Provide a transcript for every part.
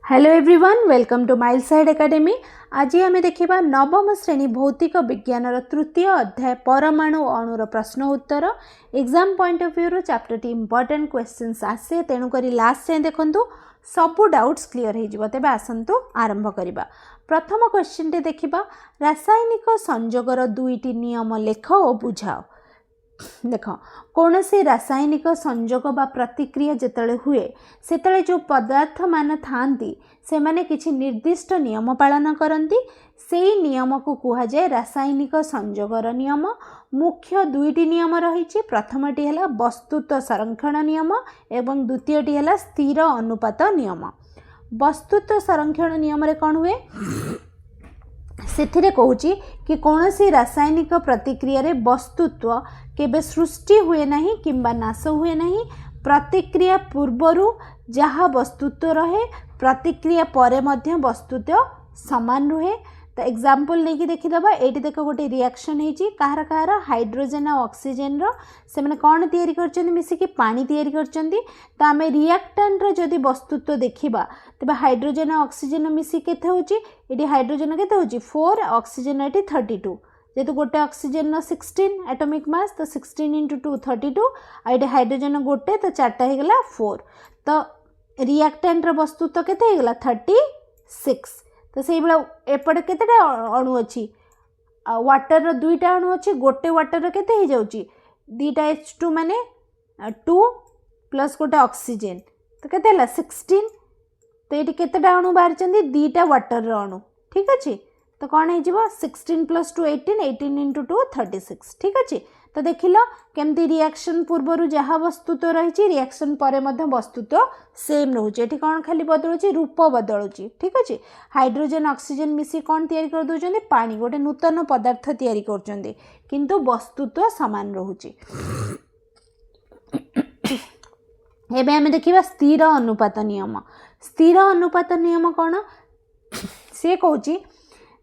Hello everyone, welcome to mile side academy. आज आम देखा नवम श्रेणी भौतिक विज्ञान तृतीय अध्याय परमाणु अणुर प्रश्न उत्तर। Exam point of view chapter टी इंपोर्टेंट क्वेश्चंस आसे, तेणुक लास्ट जाए देखूँ सबू डाउट्स क्लीयर हो। तेज आसतु आरंभ करवा। प्रथम क्वेश्चन टे देखा, रासायनिक संयोगर दुईटी नियम लेख और बुझाओ। देख, कौन से रासायनिक संयोग बा प्रतिक्रिया जिते हुए से जो पदार्थ मान थांती से माने किछि निर्दिष्ट नियम पालन करती, से नियम को कहुए रासायनिक संयोगर नियम। मुख्य दुईटी नियम रही। प्रथमटी है वस्तुत्व संरक्षण नियम एवं द्वितीयटी है स्थिर अनुपात नियम। वस्तुत्व संरक्षण नियम रे कौन हुए से कहूँ कि कौन सी रासायनिक प्रतिक्रिया रे वस्तुत्व केबे सृष्टि हुए नहीं किंबा नाश हुए नहीं। प्रतिक्रिया पूर्वरु जहाँ वस्तुत्व रहे प्रतिक्रिया परे मध्य वस्तुत्व समान रुहे। तो एग्जाम्पल नहीं कि देखीदबा। एटी देख गोटे रिएक्शन होती कहार कहार हाइड्रोजेन और ऑक्सीजन से मैंने कौन तैयारी करछन्ती मिसिकी पानी तैयारी करछन्ती। तो आम रिएक्टेंट जदि वस्तुत्व देखा तेज हाइड्रोजेन और ऑक्सीजन मिसिकी केते होची, एटी हाइड्रोजेन केते होची 4, ऑक्सीजन एटी 32। जेहेतु गोटे ऑक्सीजन 16 एटॉमिक मास, तो 16 × 2 32 आइए हाइड्रोजन गोटे तो 4टा होगला 4। तो रिएक्टेंट वस्तुत्व केते होगला 36। तो से एपटे केतेटा अणु अच्छी वाटर दुईटा अणु अच्छी, गोटे वाटर केते हो जाउची 2टा H2 माने 2 प्लस गोटे ऑक्सीजन तो केते हला 16। तो ये केतेटा अणु बाहर 2टा वाटर अणु। ठीक अच्छे, तो कौन हो 16 + 2 18, 18 × 2 36। ठीक अच्छे, तो देख लो केमती रिएक्शन पूर्वर जहाँ वस्तुत्व रही रिएक्शन पर वस्तुत्व सेम रोचे। ये कौन खाली बदलुची रूप बदलुची। ठीक अच्छे, हाइड्रोजेन ऑक्सीजन मिसी कौन तैयारी कर दौरान पानी गोटे नूतन पदार्थ तैयारी कर किंतु वस्तुत्व सामान रोचे। एबे आमे देखिबा स्थिर अनुपात नियम। स्थिर अनुपात नियम कौन से कहूँ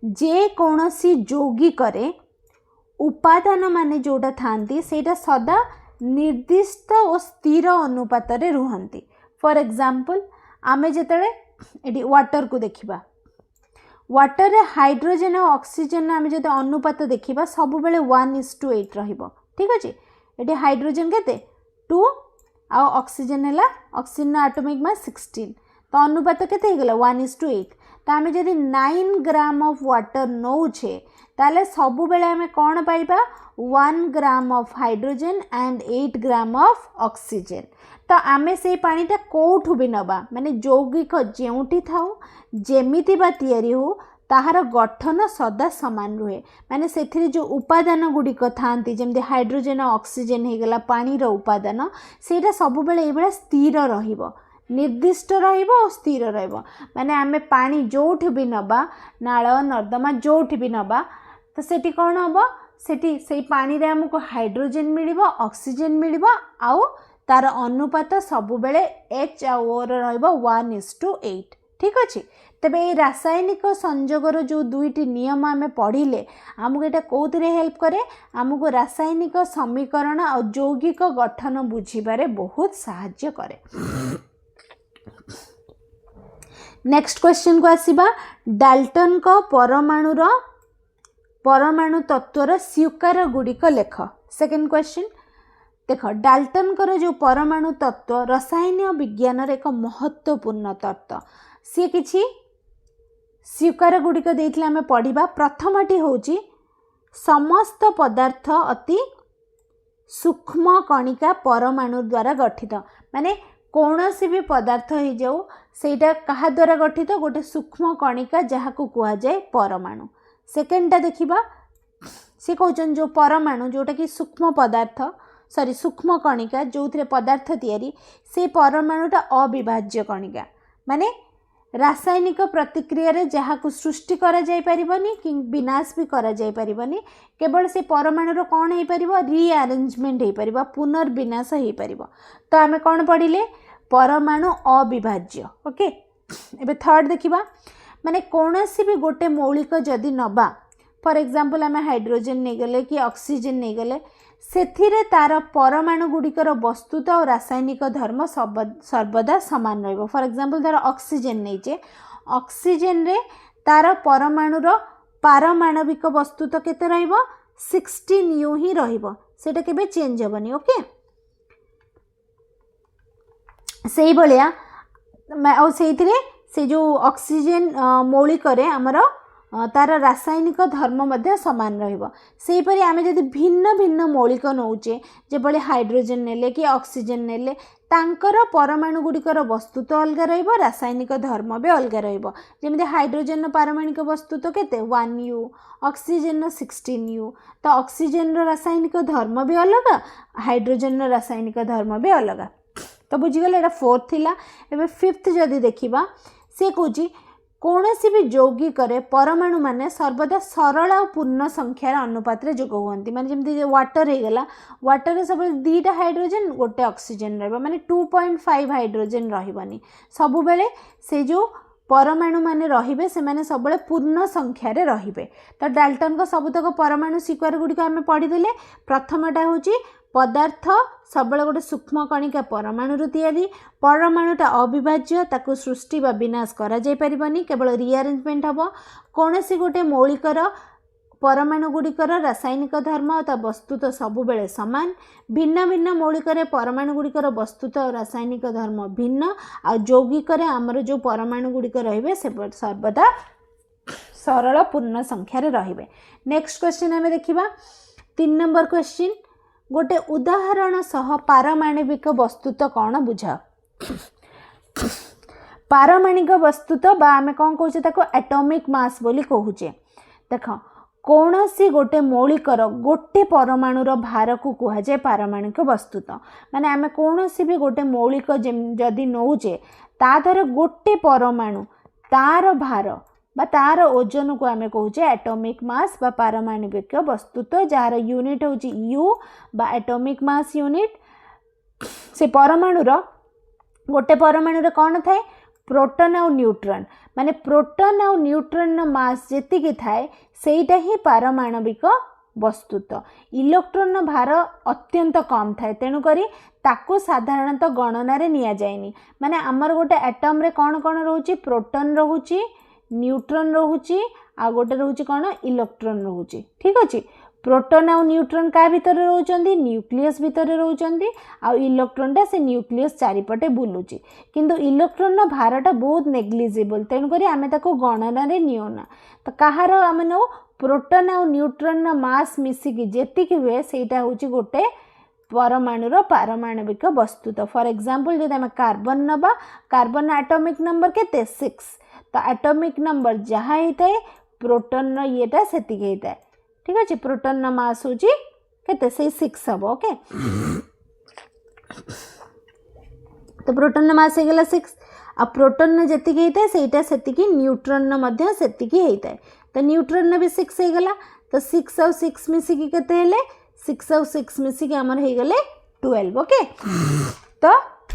जे कौनसी यौगिक उपादान माने जोटा थांती सेटा सदा निर्दिष्ट और स्थिर अनुपात रे रुहंती। फॉर एग्जांपल आमे जेतले एडी वाटर को देखिबा, वाटर रे हाइड्रोजन और ऑक्सीजन आमे जदि अनुपात देखिबा सब बेले 1:8 रहिबो। ठीक अछि, एडी हाइड्रोजन केते 2 आ ऑक्सीजन हैला ऑक्सीजन एटॉमिक मास 16। तो अनुपात केते हेगला 1:8। तो आमे जदि 9 ग्राम ऑफ वाटर नौछे ताले सबु बेले आमे कौन पाइबा 1 gram of hydrogen and 8 gram of oxygen. तो आमे से पानीटा कोठु भी नबा माने यौगिक जेउठी थाउ जेमिति बा तैयारी हो ताहार गठन सदा समान रुहे। माने सेथिरे जो उपादान गुड़िक थांती जेमति हाइड्रोजन और ऑक्सीजन हेगला पानी रो उपादान सेटा सबु बेले एबेला स्थिर रहिबो, निर्दिष्ट और स्थिर रहिबो। माने आमे पानी जोठ भी नबा नाल नर्दमा जोठ भी नबा तो सेठी कौन हम सेठी से पानी रे हमको हाइड्रोजन मिलिबो ऑक्सीजन मिलिबो आउ तार अनुपात सबु बेले H आ O रहिबो 1:8। ठीक अच्छे, तेबे ये रासायनिक संयोगर जो दुईटी नियम आमे पढ़िले आमको एटा कोथिरे हेल्प करे, आमको रासायनिक समीकरण और यौगिक गठन बुझिबारे बहुत सहायता करे। नेक्स्ट क्वेश्चन को आसीबा, डाल्टन को परमाणु तत्वर स्वीकार गुड़िक लेख। सेकेंड क्वेश्चन देख, डाल्टन कर जो परमाणु तत्व रसायन विज्ञान एक महत्वपूर्ण तत्व सी किछि स्वीकार गुड़िक देथिले आमे पढ़िबा। प्रथमटी होची समस्त पदार्थ अति सूक्ष्म कणिका परमाणु द्वारा गठित। माने कौनसी भी पदार्थ हो जाऊ सेटा कहा द्वारा गठित गोटे सूक्ष्म कणिका जहाँ को कहा जाए परमाणु। सेकेंडटा देखिबा से कहउछन जो परमाणु जोटा कि सूक्ष्म पदार्थ सूक्ष्म कणिका जो थे पदार्थ तैयारी से परमाणुटा अविभाज्य कणिका। माने रासायनिक प्रतिक्रिया रे जहाँ को सृष्टि करा जाय परिबनी कि विनाश भी करा जाय परिबनी, केवल से परमाणुर कौन हो परिबो रीअरेंजमेंट हो परिबो, पुनर्विनाश हो परिबो। तो आमे कौन पढ़िले परमाणु अविभाज्य। ओके, एबे थर्ड देखिबा माने कौनसी भी गोटे मौलिक जदि नबा फॉर एग्जांपल आमे हाइड्रोजन नहीं गले कि ऑक्सीजन नहीं गले ସେଥିରେ ତାର परमाणु गुड़िकर वस्तुता और रासायनिक धर्म सर्वदा सामान रहिबो। फॉर एग्जांपल धर ऑक्सीजन नैचे, ऑक्सीजन रे तार परमाणुर पारमाणविक वस्तुता केते रहिबो 16 U ही रहिबो, सेटा केबे चेंज हेबनी। ओके, सेही बलिया आ सेइथिरे से जो ऑक्सीजन मौलिक रे हमर तार रासायनिक धर्म मध्य सामान रहिबो। सेही परि आमे जदि भिन्न भिन्न मौलिक नौचे, जेबळे हाइड्रोजन नेले कि ऑक्सीजन नेले, तांकर परमाणु गुड़िकर वस्तुत्व अलग रहिबो, रासायनिक धर्म भी अलग रहिबो। जेमिति हाइड्रोजन पारमाणिक वस्तुत्व केते 1 U, ऑक्सीजन 16 U। तो ऑक्सीजन रासायनिक धर्म भी अलग, हाइड्रोजन रासायनिक धर्म भी अलग। तो बुझीगले, एटा फोर्थ थिला। एबे फिफ्थ जदि देखिबा, से कहूची कौनसी भी यौगिक परमाणु माने सर्वदा सरल और पूर्ण संख्यार अनुपात रे जोग हुअंती। माने जेमति वाटर हे गला, वाटर रे सब 2टा हाइड्रोजन गोटे ऑक्सीजन रहबा, माने 2.5 हाइड्रोजन रहिबनी। सब बेले से जो परमाणु माने रहिबे से माने सब बेले पूर्ण संख्या रे रहिबे। तो डाल्टन को सबतक परमाणु सीक्वेंस गुडी को आमे पढी देले। प्रथमटा होची पदार्थ सब गोटे सूक्ष्म कणिका परमाणु तैयारी, परमाणुटा अविभाज्य, ताकू सृष्टि बा विनाश करा जाय परिबनी, केवल रिअरेंजमेंट हबो। कोनोसी गोटे मौलिकर परमाणु गुड़िकर रासायनिक धर्म ता वस्तुत सब बेले समान। भिन्न भिन्न मौलिकर परमाणु गुड़िकर वस्तुत रासायनिक धर्म भिन्न। आ यौगिकर आमर जो परमाणु गुड़िक रहिबे से सर्वदा सरल पूर्ण संख्या रे रहिबे। नेक्स्ट क्वेश्चन आमे देखिबा 3 नंबर क्वेश्चन। गोटे उदाहरण सह पारमाणविक वस्तुत कौन बुझा। पारमाणिक वस्तुत बा आमे कौन कहूचे ताको एटॉमिक मास बोली कहूचे। देख, कौनसी गोटे मौलिकर गोटे परमाणुर भार को कह जाए पारमाणिक वस्तुत। माने आमे कौनसी भी गोटे मौलिक जदि नौचे, ता धर गोटे परमाणु तार भार बा तार ओजन को आमे कहूचे एटॉमिक मास बा पारमाणविक वस्तुत्व, जार यूनिट होची U बा एटॉमिक मास यूनिट। से परमाणुर गोटे परमाणुर कौन थाए प्रोटॉन और न्यूट्रॉन। माने प्रोटॉन और न्यूट्रॉन मास जेतिकी थाए सेटा ही पारमाणविक वस्तुत्व। इलेक्ट्रॉन भार अत्यंत कम थाए, तेणु करी ताको साधारणतः गणना रे निया जायनी। माने आमर गोटे एटम रे कौन कौन रहउची प्रोटॉन रहउची, न्यूट्रॉन रहउची, आ गोटे रहउची कौन इलेक्ट्रॉन रहउची। ठीक अछि, प्रोटॉन और न्यूट्रॉन का भीतर रहउचंदी न्यूक्लियस भीतर रहउचंदी, आ इलेक्ट्रॉनटा से न्यूक्लियस चारिपटे बुलुची। किंतु इलेक्ट्रॉन भारटा बहुत नेग्लिजिबल, तेणु करी आमे ताको गणना रे नियोना। तो कहार आमे नो प्रोटॉन और न्यूट्रॉन मास मिसिकी जेतिकी हुए सेटा होची गोटे परमाणुर पारमाणविक वस्तुत्व। फॉर एग्जांपल जदि आमे कार्बन नबा, कार्बन एटॉमिक नंबर केते 6। तो एटॉमिक नंबर जहाँ होता है प्रोटॉन येटा सेतिक होता है। ठीक अच्छे, प्रोटॉन मास होची केते से 6 हम। ओके, तो प्रोटॉन मास हो गला 6। आ प्रोटॉन जेतिक होता है सेटा सेतिक, न्यूट्रॉन मध्य सेतिक होता है। तो न्यूट्रॉन भी 6 हो गला। तो 6 और 6 मिसिकी केते हेले 6 और 6 मिसिकी हमर हो गले 12। ओके, तो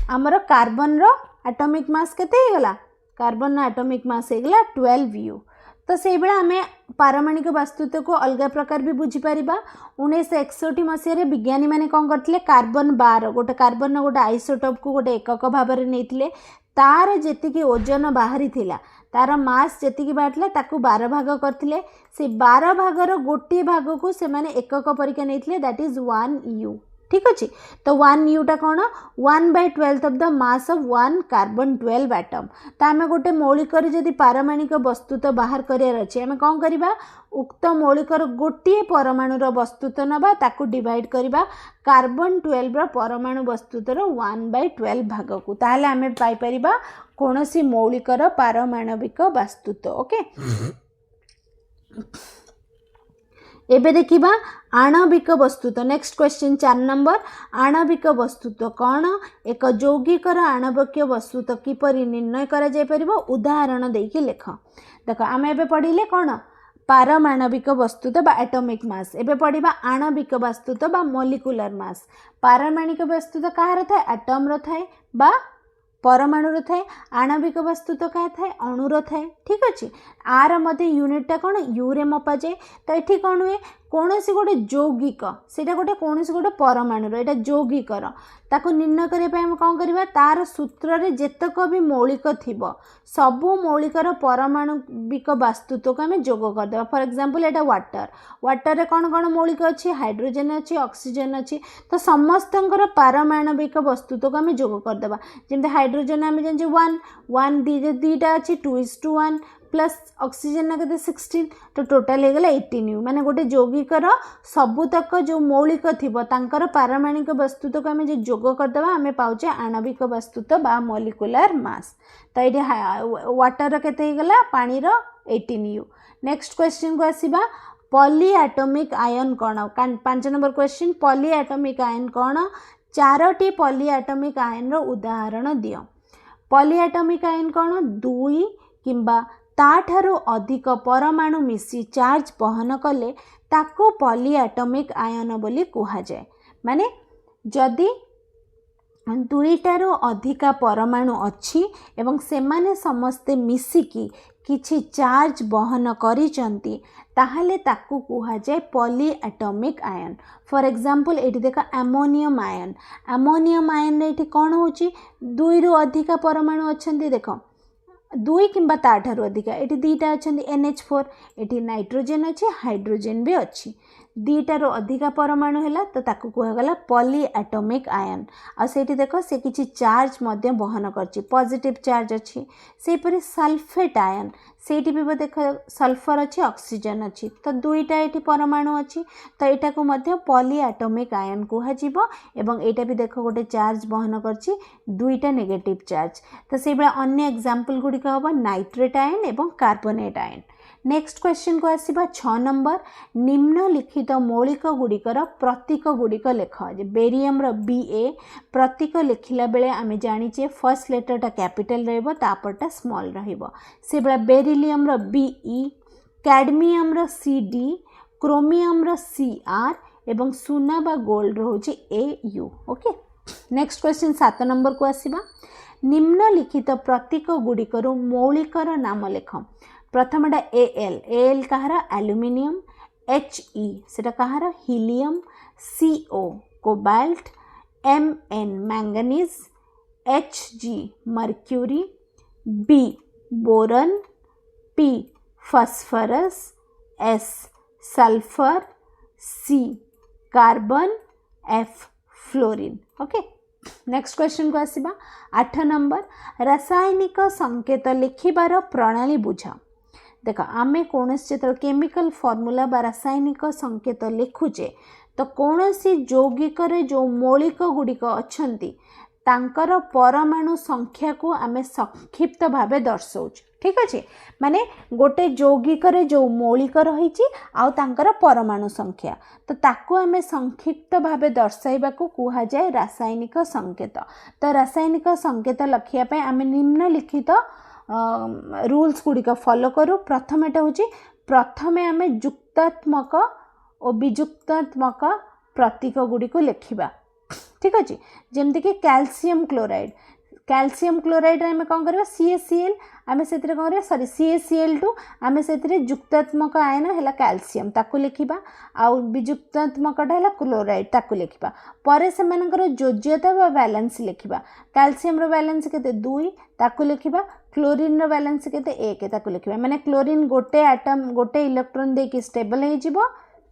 हमर कार्बन रो एटॉमिक मास केते हो गला, कार्बन एटॉमिक मास हो गला 12 U। तो से बेला आमे पारमाणिक वस्तुत्व को अलग प्रकार भी बुझी पारिबा। 1961 मसीह विज्ञानी माने कौन करथिले कार्बन 12 गोटे कार्बन गोटे आइसोटोप को गोटे एकक भाव में नैथिले। तार जेतिकी ओजन बाहरी थिला, तार मास जेतिकी बाहरला ताकू 12 भाग करथिले। से 12 भागर गोटे भाग को से माने एकक परीक्षा नैथिले, दैट इज 1 U। ठीक अच्छे, तो 1 U टा कौन 1/12 of the mass of 1 carbon 12 atom. तो आम गोटे मौलिकर जदि पारमाणिक वस्तुत्व बाहर करार अच्छे, आम कौन करवा उक्त मौलिकर गोटे परमाणुर वस्तुत्व नबा, ताकू डिवाइड करवा कार्बन 12 परमाणु वस्तुत्वर 1/12 भाग को, ताहले आम पाई कौन सी मौलिकर पारमाणविक वस्तुत्व। ओके, एबे देखिबा आणविक वस्तुत्व। Next question 4 number. आणविक वस्तुत्व कौन? एक यौगिकर आणविक वस्तुत्व किपरि निर्णय करा जाय परिबो उदाहरण देकी लेख। देखो आम एबे पढ़िले कौन पारमाणविक वस्तुत्व बा एटॉमिक मास। एबे पढ़िबा आणविक वस्तुत्व बा मॉलिक्यूलर मास। पारमाणविक वस्तुत्व कहार थाए एटम रो थाए बा परमाणु थाए। आणविक वस्तुत्व क्या थाए अणुर थाए। ठीक अच्छे, आर मध्य यूनिटा कौन यू रे मपा जाए। तो ये कौन हुए कौनसी गोटे यौगिक सेटा गोटे कौनसी गोटे परमाणु एटा यौगिकर ताको निर्णय करने आम कौन करवा तार सूत्र रे जेतक भी मौलिक थिबो सबु मौलिकर परमाणुविक वास्तुत्व को आम जोग करदे फॉर एग्जांपल एटा वाटर रे कौन कौन मौलिक अच्छी हाइड्रोजन अच्छी ऑक्सीजन अच्छी तो समस्तंकर पारमाणविक वस्तुत्व को आम जोग करदे जमते हाइड्रोजन आम जान 1 दीटा अच्छी 2:1 प्लस ऑक्सीजन ना के 16 तो टोटाल हो गला 18 माने गोटे यौगिकर सबुतक जो मौलिक थिबो तांकर पारमाणविक वस्तुत्व को आम जो जोग करदे आम पाउचे आणविक वस्तुत्व बा मॉलिक्यूलर मास तो ये वाटर केते गला पानी रो 18u नेक्स्ट क्वेश्चन को आसीबा पॉलीएटॉमिक आयन कौन 5 नंबर क्वेश्चन पॉलीएटॉमिक आयन कौन 4टी पॉलीएटॉमिक आयन रो उदाहरण दियो पॉलीएटॉमिक आयन कौन 2 किंबा ताठारो अधिक परमाणु मिसी चार्ज बहन कले ताको पॉलीएटॉमिक आयन बोली कहा जाए माने जदि 2टारो अधिक परमाणु अच्छी एवं सेमाने समस्ते मिसिकी किछि चार्ज बहन करिसंती ताहले ताकू कहा जाए पॉलीएटॉमिक आयन फॉर एग्जांपल एठी देखा अमोनियम आयन रे एठी कोन होची 2 रु अधिक परमाणु अछंती देखो 2 किंबा ताठारो अधिक एठी 2टा अछंती NH4 एठी नाइट्रोजन अच्छी हाइड्रोजन भी अच्छी 2टारो अधिक परमाणु हैला तो ताकू कहा गला पॉलीएटॉमिक आयन आ सेठी देखो से किछि चार्ज मध्य बहन करछि पॉजिटिव चार्ज अच्छी से परि सल्फेट आयन सेठी भी देखो सल्फर अच्छी ऑक्सीजन अच्छी तो 2टा एठी परमाणु अच्छी तो एटा को मध्य पॉलीएटॉमिक आयन कहा जीवो एवं एटा भी देखो गोटे चार्ज बहन करछि 2टा नेगेटिव चार्ज तो से बला अन्य एग्जांपल गुडी का होबा नाइट्रेट आयन एवं कार्बोनेट आयन नेक्स्ट क्वेश्चन को आसीबा 6 नंबर निम्नलिखित मौलिक गुड़िकर प्रतीक गुड़िक लेख बेरियम रो BA प्रतीक लिखिला बेले आमे जानिचे फर्स्ट लेटरटा कैपिटल रहबो तापरटा स्मॉल रहबो से बला बेरिलियम रो BE कैडमियम रो CD क्रोमियम रो CR एवं सुना बा गोल्ड रहउची AU okay next question 7 number को आसीबा निम्नलिखित प्रतीक गुड़िकर मौलिकर नाम लेख प्रथमटा Al कहार एल्युमिनियम He सेटा कहार helium CO cobalt Mn manganese Hg mercury B boron P phosphorus S sulphur C carbon F fluorine okay next question को आसीबा 8 नंबर रासायनिक संकेत लिखिबार प्रणाली बुझा देख आमे कौनसी जो केमिकल फॉर्मूला बा रासायनिक संकेत लिखुचे तो कौनसी यौगिक जो मौलिक गुड़िक अच्छंती तांकर परमाणु संख्या को आमे संक्षिप्त भावे दर्शाउछ ठीक अच्छे माने गोटे यौगिक जो मौलिक रही आउ तांकर परमाणु संख्या तो ताकू आमे संक्षिप्त भावे दर्शाइबा को कहा जाए रासायनिक संकेत तो रासायनिक संकेत लखिया पे आमे निम्नलिखित रूल्स गुड़िक फॉलो करूँ प्रथम एटा होची प्रथमे आमे युक्तात्मक और विजुक्तात्मक प्रतीक गुड़िक लिखिबा ठीक अच्छे जमती कि कैल्शियम क्लोराइड आम कौन करवा CaCl आम से कौन करवा सॉरी CaCl2 आम से युक्तात्मक आयन है कैल्शियम ताकू लिखिबा आउ विजुक्तात्मकटा है क्लोराइड ताकू लिखिबा परे से मानकर योज्यता व बैलेंस लिखिबा कैल्शियम रो बैलेंस केते 2 ताकू लिखिबा क्लोरीन रो बैलेंस केते 1 ताकू लिखिबा माने क्लोरीन गोटे एटम गोटे इलेक्ट्रॉन दे कि स्टेबल हे जिवो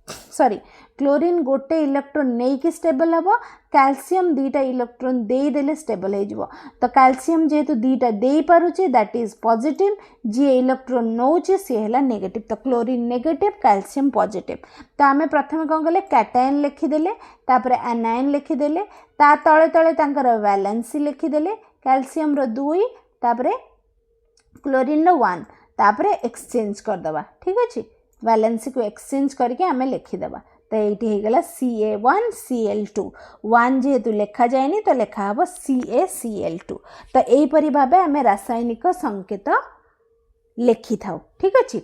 सॉरी क्लोरीन गोटे इलेक्ट्रॉन नहीं कि स्टेबल हम कैल्शियम 2टा इलेक्ट्रॉन दे देले स्टेबल हो जिवो तो कैल्शियम जेहेतु 2टा दे पारुचे दैट इज पॉजिटिव जी इलेक्ट्रॉन नौचे सी है नेगेटिव तो क्लोरीन नेगेटिव कैल्शियम पॉजिटिव तो आम प्रथम कौन कले कैटायन लिखिदेले तापर एनायन लिखिदेले ता तले तले तांकर वैलेंसी लिखिदेले कैल्शियम रो 2 तापर क्लोरीन रो 1 तापर एक्सचेंज करदबा ठीक अच्छे वैलेंसी को एक्सचेंज करके आम लिखिदेबा तो ये गला Ca1Cl2 1 जेहेतु लेखा जाए तो लेखा हम CaCl2 तो यहीपरि भाव आम रासायनिक संकेत लिखि था ठीक अच्छे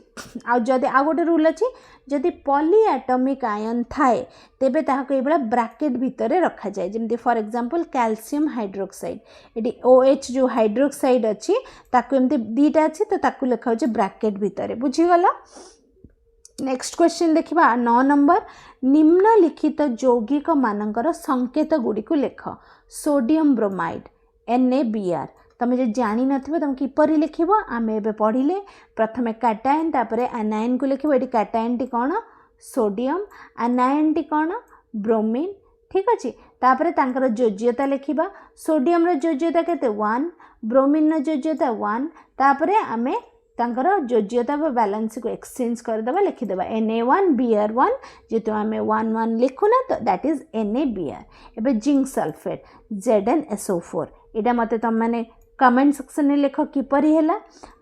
आ जदि आ गोटे रूल अच्छी जदि पॉलीएटॉमिक आयन थाए तेबे ताहाको एबला ब्रैकेट भितर रखा जाए जमती for example calcium hydroxide eighty OH जो हाइड्रोक्साइड अच्छी ताको एमती 2टा अच्छी तो ताको लिखा हो ब्रैकेट भितर बुझीगला नेक्स्ट क्वेश्चन देखिबा 9 नंबर निम्नलिखित यौगिक मानकर संकेत गुडी को लेख सोडियम ब्रोमाइड NaBr तुम जो जानी नथिबो तुम किपरि लिखिबो आमे एबे पढिले प्रथमे कैटायन तापरे एनायन को लिखिबो एटी कैटायन टी कोन सोडियम एनायन टी कोन ब्रोमीन ठीक अछि तापरे तांकर योज्यता लिखिबा सोडियम रो योज्यता केते 1 ब्रोमीन रो योज्यता 1 तापरे आमे तांकर योज्यता व बैलेंस को एक्सचेंज कर देबा लिखि देबा Na1Br1 जेतो आमे 1 1 लिखुना तो दैट इज NaBr एबे जिंक सल्फेट ZnSO4 एटा मते तम माने कमेंट सेक्शन में लिख किपरि हैला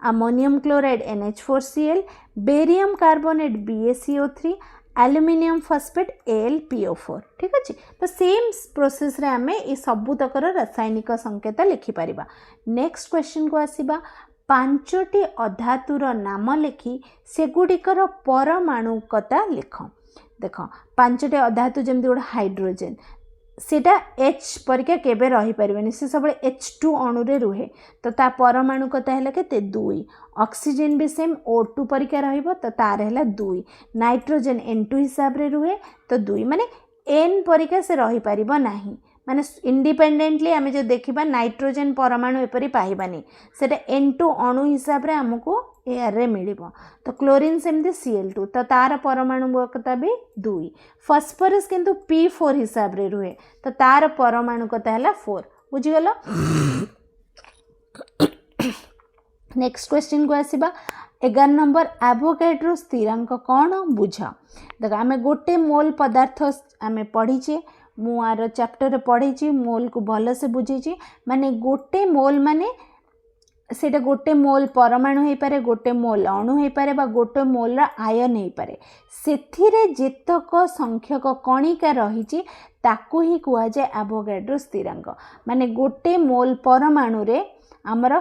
ammonium chloride NH4Cl barium carbonate BaCO3 aluminium phosphate AlPO4 ठीक अछि तो सेम प्रोसेस रे हमें ए सबु तकर रासायनिक संकेत लिखि परिबा नेक्स्ट क्वेश्चन को आसीबा पांचटी अधातुर नाम लिखि सेगुडिकर परमाणुकता लिख देख पांचटी अधातु जेमति गोटे हाइड्रोजन सेटा H परिका केबे रही परिबेनी से सब H2 अणु रे रुहे तो ता परमाणुकता हैला केते 2 ऑक्सीजन भी सेम O2 परिका रहिबो तो तार हैला 2 नाइट्रोजन N2 हिसाब रे रुहे तो 2 माने N परिका से रही परिबो नाही माने इंडिपेंडेंटली आमे जो देखिबा नाइट्रोजन परमाणु एपरि पाइबानी सेटा N2 अणु हिसाब रे हमको एयर रे मिलिबो तो क्लोरीन सेमती Cl2 तो तार परमाणुकता भी 2 फास्फोरस किंतु P4 हिसाब रे रुहे तो तार परमाणुकता हैला 4 बुझी गलो नेक्स्ट क्वेश्चन को आसीबा 11 नंबर एवोगाड्रो स्थिरांक कोन बुझा देख आमे गोटे मोल पदार्थ आमे पढिचे मु आर चैप्टर पढ़ी मोल को भल से बुझी माने गोटे मोल माने सेटा गोटे मोल परमाणु हो पारे गोटे मोल अणु हो पारे बा गोटे मोल आयन हो पारे सेथिरे जेतक संख्यक कणिका रही ताकू ही कुआ जाए एवोगाड्रो स्थिरांक माने गोटे मोल परमाणु रे हमर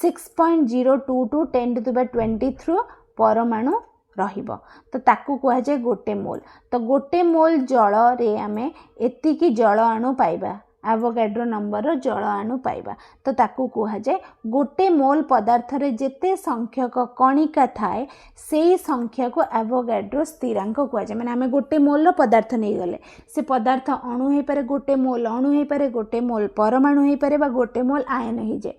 6.022 10⁻23 परमाणु रहिबो तो ताकू कुआ जाए गोटे मोल तो गोटे मोल जल रे आमे एतिकी जल अणु पाइबा एवोगाड्रो नंबर जल अणु पाइबा तो ताकू कुआ जाए गोटे मोल पदार्थ रे जेते संख्यक कणिका थाए सेही संख्या को एवोगाड्रो स्थिरांक कुआ जाए माने आमे गोटे मोल रो पदार्थ नै गले से पदार्थ अणु हे पारे गोटे मोल अणु हे पारे गोटे मोल परमाणु हे पारे बा गोटे मोल आयन हे जाए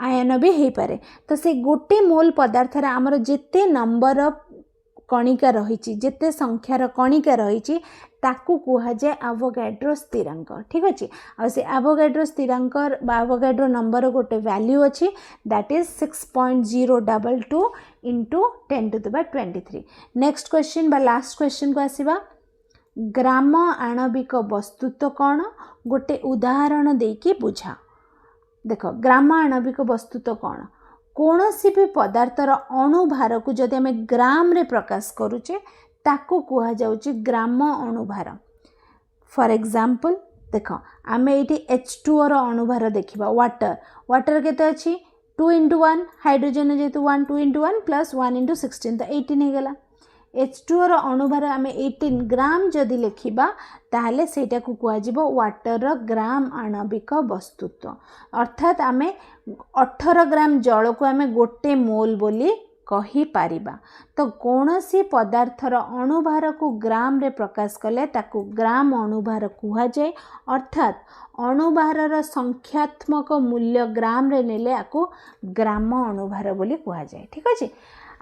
आयन भी हे पारे तो से गोटे मोल पदार्थ रे हमर जेते नंबर कणिका रही जेते संख्यार कणिका रही ताकू कुहा जाए एवोगाड्रो स्थिरांक ठीक अच्छे आ से एवोगाड्रो स्थिरांक एवोगाड्रो नंबर गोटे वैल्यू अच्छी that is 6.022 into 10⁻23 next question बा लास्ट क्वेश्चन को आसीबा ग्राम आणविक वस्तुत्व कौन गोटे उदाहरण देकी बुझा देख ग्राम आणविक वस्तुत्व कौन कौनसी भी पदार्थर अणुभार को जदि आम ग्राम रे प्रकाश करुचे ताकू कुहा जाउची ग्राम अणुभार फॉर एग्जांपल देख आम ये H2O रो अणुभार देखिबा वाटर केते अछि 2 into 1 हाइड्रोजन जेतु 1 2 into 1 प्लस 1 into 16 तो 18 हे गला H2O रो अणुभार आम 18 ग्राम जदि लिखिबा ताहले सेटा को कुआ जिवो वाटर रो ग्राम आणविक वस्तुत्व अर्थात आमे 18 ग्राम जल को आमे गोटे मोल बोली कही पारिबा तो कौनसी पदार्थर अणुभार को ग्राम रे प्रकाश कले ताकू ग्राम अणुभार कुहा जाए अर्थात अणुभार संख्यात्मक मूल्य ग्राम रे नेले आकू ग्राम अणुभार बोली कुहा जाए ठीक अच्छे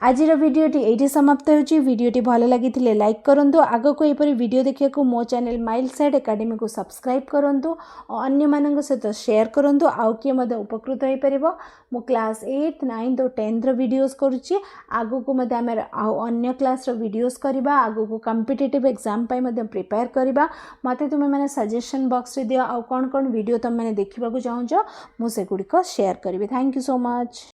आज भिडियोटी ये समाप्त होची भिडियोटी भल लगी लाइक करूँ आग को यहपरी वीडियो देखा मो चैनल माइल साइड एकेडमी को सब्सक्राइब करूँ और अन्य मान सहित शेयर करूँ आउ किए उपकृत हो पार मो क्लास 8 9 और 10 वीडियोस करुच्ची आग को आम अन्य क्लास वीडियोस करवा आग को कॉम्पिटिटिव एग्जाम प्रिपेयर करवा मत तुम मैंने सजेशन बॉक्स रे दियो आउ कौन कौन वीडियो तुम मैंने देखा चाहूँ मुझे शेयर करी थैंक यू सो मच।